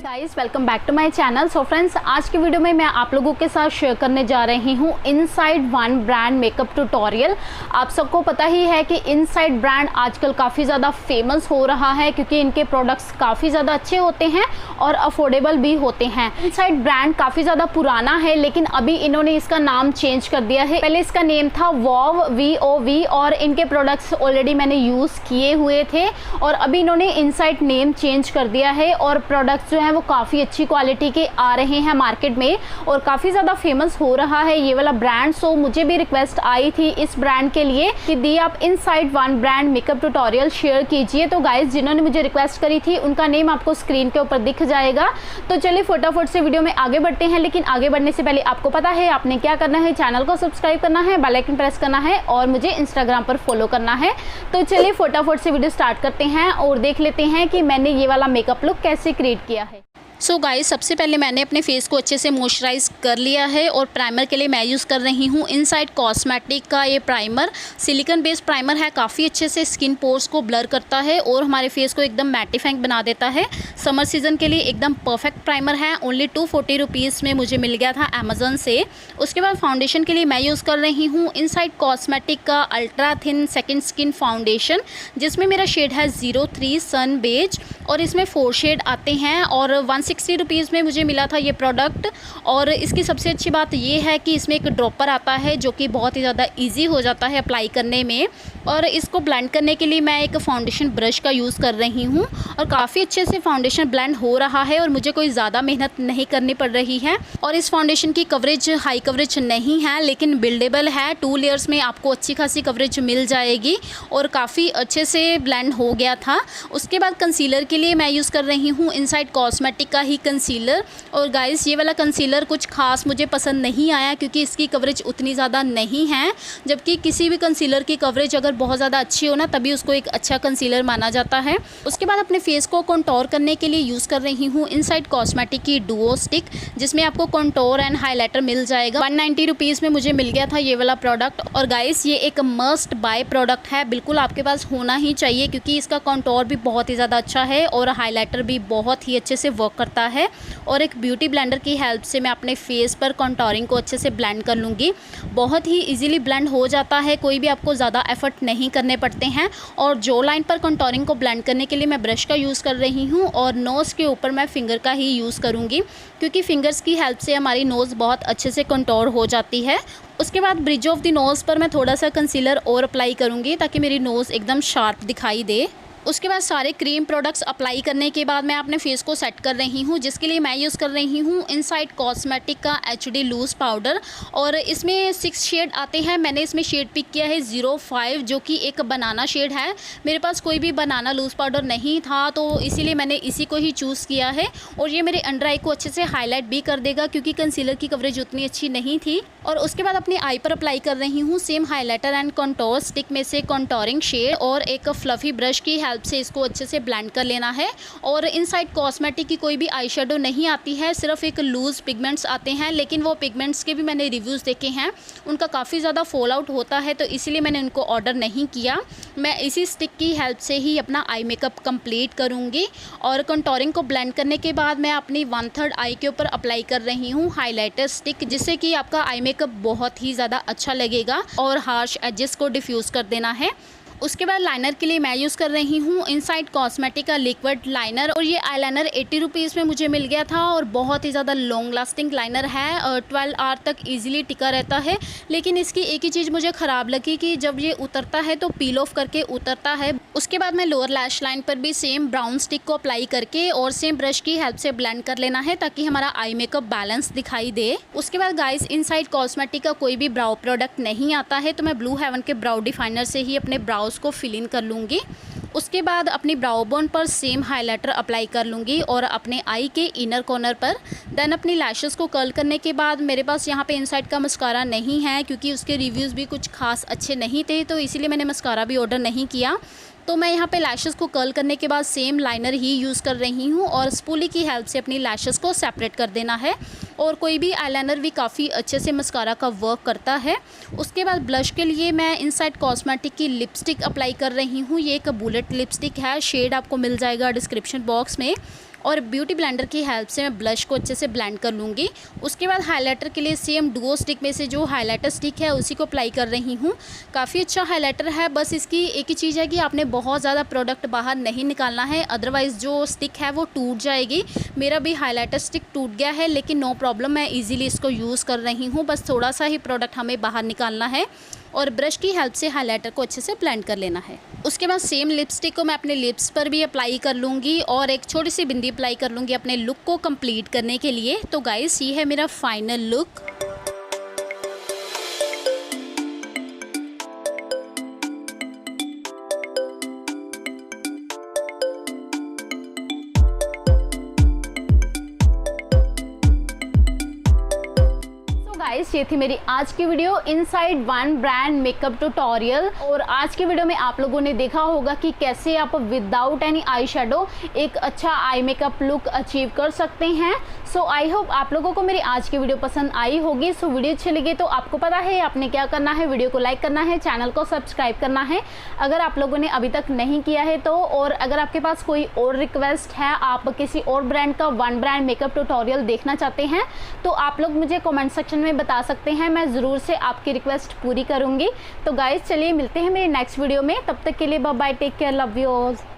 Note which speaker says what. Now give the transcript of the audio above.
Speaker 1: Guys, welcome back to my channel. So friends, आज की video में मैं आप लोगों के साथ शेयर करने जा रही हूँ inside one brand makeup tutorial. आप सबको पता ही है कि इनसाइड ब्रांड आजकल काफ़ी ज़्यादा फेमस हो रहा है क्योंकि इनके प्रोडक्ट्स काफ़ी ज़्यादा अच्छे होते हैं और अफोर्डेबल भी होते हैं। इनसाइड ब्रांड काफ़ी ज़्यादा पुराना है लेकिन अभी इन्होंने इसका नाम चेंज कर दिया है। पहले इसका नेम था VOV और इनके प्रोडक्ट्स ऑलरेडी मैंने यूज़ किए हुए थे और अभी इन्होंने इनसाइड नेम चेंज कर दिया है और प्रोडक्ट्स जो हैं वो काफ़ी अच्छी क्वालिटी के आ रहे हैं मार्केट में और काफ़ी ज़्यादा फेमस हो रहा है ये वाला ब्रांड। सो मुझे भी रिक्वेस्ट आई थी इस ब्रांड के लिए कि दी आप inside one brand makeup tutorial share कीजिए। तो गाइस, जिन्होंने मुझे रिक्वेस्ट करी थी उनका नेम आपको स्क्रीन के ऊपर दिख जाएगा। तो चलिए फटाफट से वीडियो में आगे बढ़ते हैं, लेकिन आगे बढ़ने से पहले आपको पता है आपने क्या करना है, चैनल को सब्सक्राइब करना है, बेल आइकन प्रेस करना है और मुझे इंस्टाग्राम पर फॉलो करना है। तो चलिए फटाफट से वीडियो स्टार्ट करते हैं और देख लेते हैं कि मैंने ये वाला मेकअप लुक कैसे क्रिएट किया है। सो गाइस, सबसे पहले मैंने अपने फेस को अच्छे से मॉइस्चराइज कर लिया है और प्राइमर के लिए मैं यूज़ कर रही हूँ इनसाइड कॉस्मेटिक का ये प्राइमर। सिलिकॉन बेस्ड प्राइमर है, काफ़ी अच्छे से स्किन पोर्स को ब्लर करता है और हमारे फेस को एकदम मैटिफाइंग बना देता है। समर सीजन के लिए एकदम परफेक्ट प्राइमर है। ओनली 240 रुपीज़ में मुझे मिल गया था अमेजोन से। उसके बाद फाउंडेशन के लिए मैं यूज़ कर रही हूँ इनसाइड कॉस्मेटिक का ultra thin second skin foundation, जिसमें मेरा शेड है 03 सन बेज और इसमें 4 शेड आते हैं और 160 रुपीज़ में मुझे मिला था ये प्रोडक्ट। और इसकी सबसे अच्छी बात ये है कि इसमें एक ड्रॉपर आता है जो कि बहुत ही ज़्यादा इजी हो जाता है अप्लाई करने में। और इसको ब्लेंड करने के लिए मैं एक फाउंडेशन ब्रश का यूज़ कर रही हूँ और काफ़ी अच्छे से फाउंडेशन ब्लेंड हो रहा है और मुझे कोई ज़्यादा मेहनत नहीं करनी पड़ रही है। और इस फाउंडेशन की कवरेज हाई कवरेज नहीं है लेकिन बिल्डेबल है। 2 लेयर्स में आपको अच्छी खासी कवरेज मिल जाएगी और काफ़ी अच्छे से ब्लेंड हो गया था। उसके बाद कंसीलर के लिए मैं यूज़ कर रही हूँ इनसाइड कॉस्मेटिक का ही कंसीलर। और गाइस, ये वाला कंसीलर कुछ खास मुझे पसंद नहीं आया क्योंकि इसकी कवरेज उतनी ज़्यादा नहीं है, जबकि किसी भी कंसीलर की कवरेज अगर बहुत ज़्यादा अच्छी हो ना तभी उसको एक अच्छा कंसीलर माना जाता है। उसके बाद अपने फेस को कंटोर करने के लिए यूज़ कर रही हूँ इनसाइड कॉस्मेटिक की डुओ स्टिक, जिसमें आपको कंटोर एंड हाइलाइटर मिल जाएगा। 190 रुपीज़ में मुझे मिल गया था ये वाला प्रोडक्ट। और गाइस, ये एक मस्ट बाय प्रोडक्ट है, बिल्कुल आपके पास होना ही चाहिए क्योंकि इसका कंटोर भी बहुत ही ज़्यादा अच्छा है और हाइलाइटर भी बहुत ही अच्छे से वर्क करता है। और एक ब्यूटी ब्लेंडर की हेल्प से मैं अपने फेस पर कंटोरिंग को अच्छे से ब्लेंड कर लूँगी। बहुत ही इजीली ब्लेंड हो जाता है, कोई भी आपको ज़्यादा एफर्ट नहीं करने पड़ते हैं। और जो लाइन पर कंटोरिंग को ब्लेंड करने के लिए मैं ब्रश का यूज़ कर रही हूँ और नोज़ के ऊपर मैं फिंगर का ही यूज़ करूँगी क्योंकि फिंगर्स की हेल्प से हमारी नोज़ बहुत अच्छे से कंटोर हो जाती है। उसके बाद ब्रिज ऑफ द नोज़ पर मैं थोड़ा सा कंसीलर और अप्लाई करूँगी ताकि मेरी नोज़ एकदम शार्प दिखाई दे। उसके बाद सारे क्रीम प्रोडक्ट्स अप्लाई करने के बाद मैं अपने फेस को सेट कर रही हूँ, जिसके लिए मैं यूज़ कर रही हूँ इनसाइड कॉस्मेटिक का HD लूज़ पाउडर। और इसमें 6 शेड आते हैं। मैंने इसमें शेड पिक किया है 05 जो कि एक बनाना शेड है। मेरे पास कोई भी बनाना लूज़ पाउडर नहीं था तो इसीलिए मैंने इसी को ही चूज़ किया है। और ये मेरे अंडर आई को अच्छे से हाईलाइट भी कर देगा क्योंकि कंसीलर की कवरेज उतनी अच्छी नहीं थी। और उसके बाद अपनी आई पर अप्लाई कर रही हूँ same highlighter and contour stick में से कंटोरिंग शेड और एक फ्लफी ब्रश की हेल्प से इसको अच्छे से ब्लेंड कर लेना है। और इनसाइड कॉस्मेटिक की कोई भी आई शेडो नहीं आती है, सिर्फ एक लूज़ पिगमेंट्स आते हैं, लेकिन वो पिगमेंट्स के भी मैंने रिव्यूज़ देखे हैं, उनका काफ़ी ज़्यादा फॉल आउट होता है तो इसीलिए मैंने उनको ऑर्डर नहीं किया। मैं इसी स्टिक की हेल्प से ही अपना आई मेकअप कंप्लीट करूँगी। और कंटोरिंग को ब्लेंड करने के बाद मैं अपनी 1/3 आई के ऊपर अप्लाई कर रही हूँ हाईलाइटर स्टिक, जिससे कि आपका आई मेकअप बहुत ही ज़्यादा अच्छा लगेगा और हार्श एजेस को डिफ्यूज़ कर देना है। उसके बाद लाइनर के लिए मैं यूज़ कर रही हूँ इनसाइड कॉस्मेटिक का लिक्विड लाइनर। और ये आईलाइनर 80 रुपीज़ में मुझे मिल गया था और बहुत ही ज़्यादा लॉन्ग लास्टिंग लाइनर है और 12 आवर तक इजीली टिका रहता है। लेकिन इसकी एक ही चीज़ मुझे ख़राब लगी कि जब ये उतरता है तो पील ऑफ करके उतरता है। उसके बाद मैं लोअर लैश लाइन पर भी सेम ब्राउन स्टिक को अप्लाई करके और सेम ब्रश की हेल्प से ब्लेंड कर लेना है ताकि हमारा आई मेकअप बैलेंस दिखाई दे। उसके बाद गाइस, इनसाइड कॉस्मेटिक का कोई भी ब्राउ प्रोडक्ट नहीं आता है तो मैं ब्लू हेवन के ब्राउ डिफाइनर से ही अपने ब्राउज को फिल इन कर लूँगी। उसके बाद अपनी ब्राउ बोन पर सेम हाइलाइटर अप्लाई कर लूँगी और अपने आई के इनर कॉर्नर पर। देन अपनी लैशेस को कर्ल करने के बाद मेरे पास यहाँ पे इनसाइड का मस्कारा नहीं है क्योंकि उसके रिव्यूज़ भी कुछ खास अच्छे नहीं थे तो इसीलिए मैंने मस्कारा भी ऑर्डर नहीं किया। तो मैं यहाँ पे लैशेस को कर्ल करने के बाद सेम लाइनर ही यूज़ कर रही हूँ और स्पूली की हेल्प से अपनी लैशेस को सेपरेट कर देना है। और कोई भी आईलाइनर भी काफ़ी अच्छे से मस्कारा का वर्क करता है। उसके बाद ब्लश के लिए मैं इनसाइड कॉस्मेटिक की लिपस्टिक अप्लाई कर रही हूँ। ये एक बुलेट लिपस्टिक है, शेड आपको मिल जाएगा डिस्क्रिप्शन बॉक्स में। और ब्यूटी ब्लेंडर की हेल्प से मैं ब्लश को अच्छे से ब्लेंड कर लूँगी। उसके बाद हाइलाइटर के लिए सेम डुओ स्टिक में से जो हाइलाइटर स्टिक है उसी को अप्लाई कर रही हूँ। काफ़ी अच्छा हाइलाइटर है, बस इसकी एक ही चीज़ है कि आपने बहुत ज़्यादा प्रोडक्ट बाहर नहीं निकालना है, अदरवाइज़ जो स्टिक है वो टूट जाएगी। मेरा भी हाइलाइटर स्टिक टूट गया है, लेकिन नो प्रॉब्लम, मैं ईजिली इसको यूज़ कर रही हूँ। बस थोड़ा सा ही प्रोडक्ट हमें बाहर निकालना है और ब्रश की हेल्प से हाइलाइटर को अच्छे से ब्लेंड कर लेना है। उसके बाद सेम लिपस्टिक को मैं अपने लिप्स पर भी अप्लाई कर लूँगी और एक छोटी सी बिंदी अप्लाई कर लूँगी अपने लुक को कंप्लीट करने के लिए। तो गाइस, ये है मेरा फाइनल लुक। गाइस, ये थी मेरी आज की video inside one brand makeup tutorial. और आज की वीडियो में आप लोगों ने देखा होगा कि कैसे आप विदाउट एनी आई शेडो एक अच्छा आई मेकअप लुक अचीव कर सकते हैं। सो आई होप आप लोगों को मेरी आज की वीडियो पसंद आई होगी। सो वीडियो अच्छी लगी तो आपको पता है आपने क्या करना है, वीडियो को लाइक करना है, चैनल को सब्सक्राइब करना है अगर आप लोगों ने अभी तक नहीं किया है तो। और अगर आपके पास कोई और रिक्वेस्ट है, आप किसी और ब्रांड का वन ब्रांड मेकअप ट्यूटोरियल देखना चाहते हैं, तो आप लोग मुझे कमेंट सेक्शन में बता सकते हैं, मैं ज़रूर से आपकी रिक्वेस्ट पूरी करूंगी। तो गाइस, चलिए मिलते हैं मेरे नेक्स्ट वीडियो में, तब तक के लिए bye bye, take care, love you all.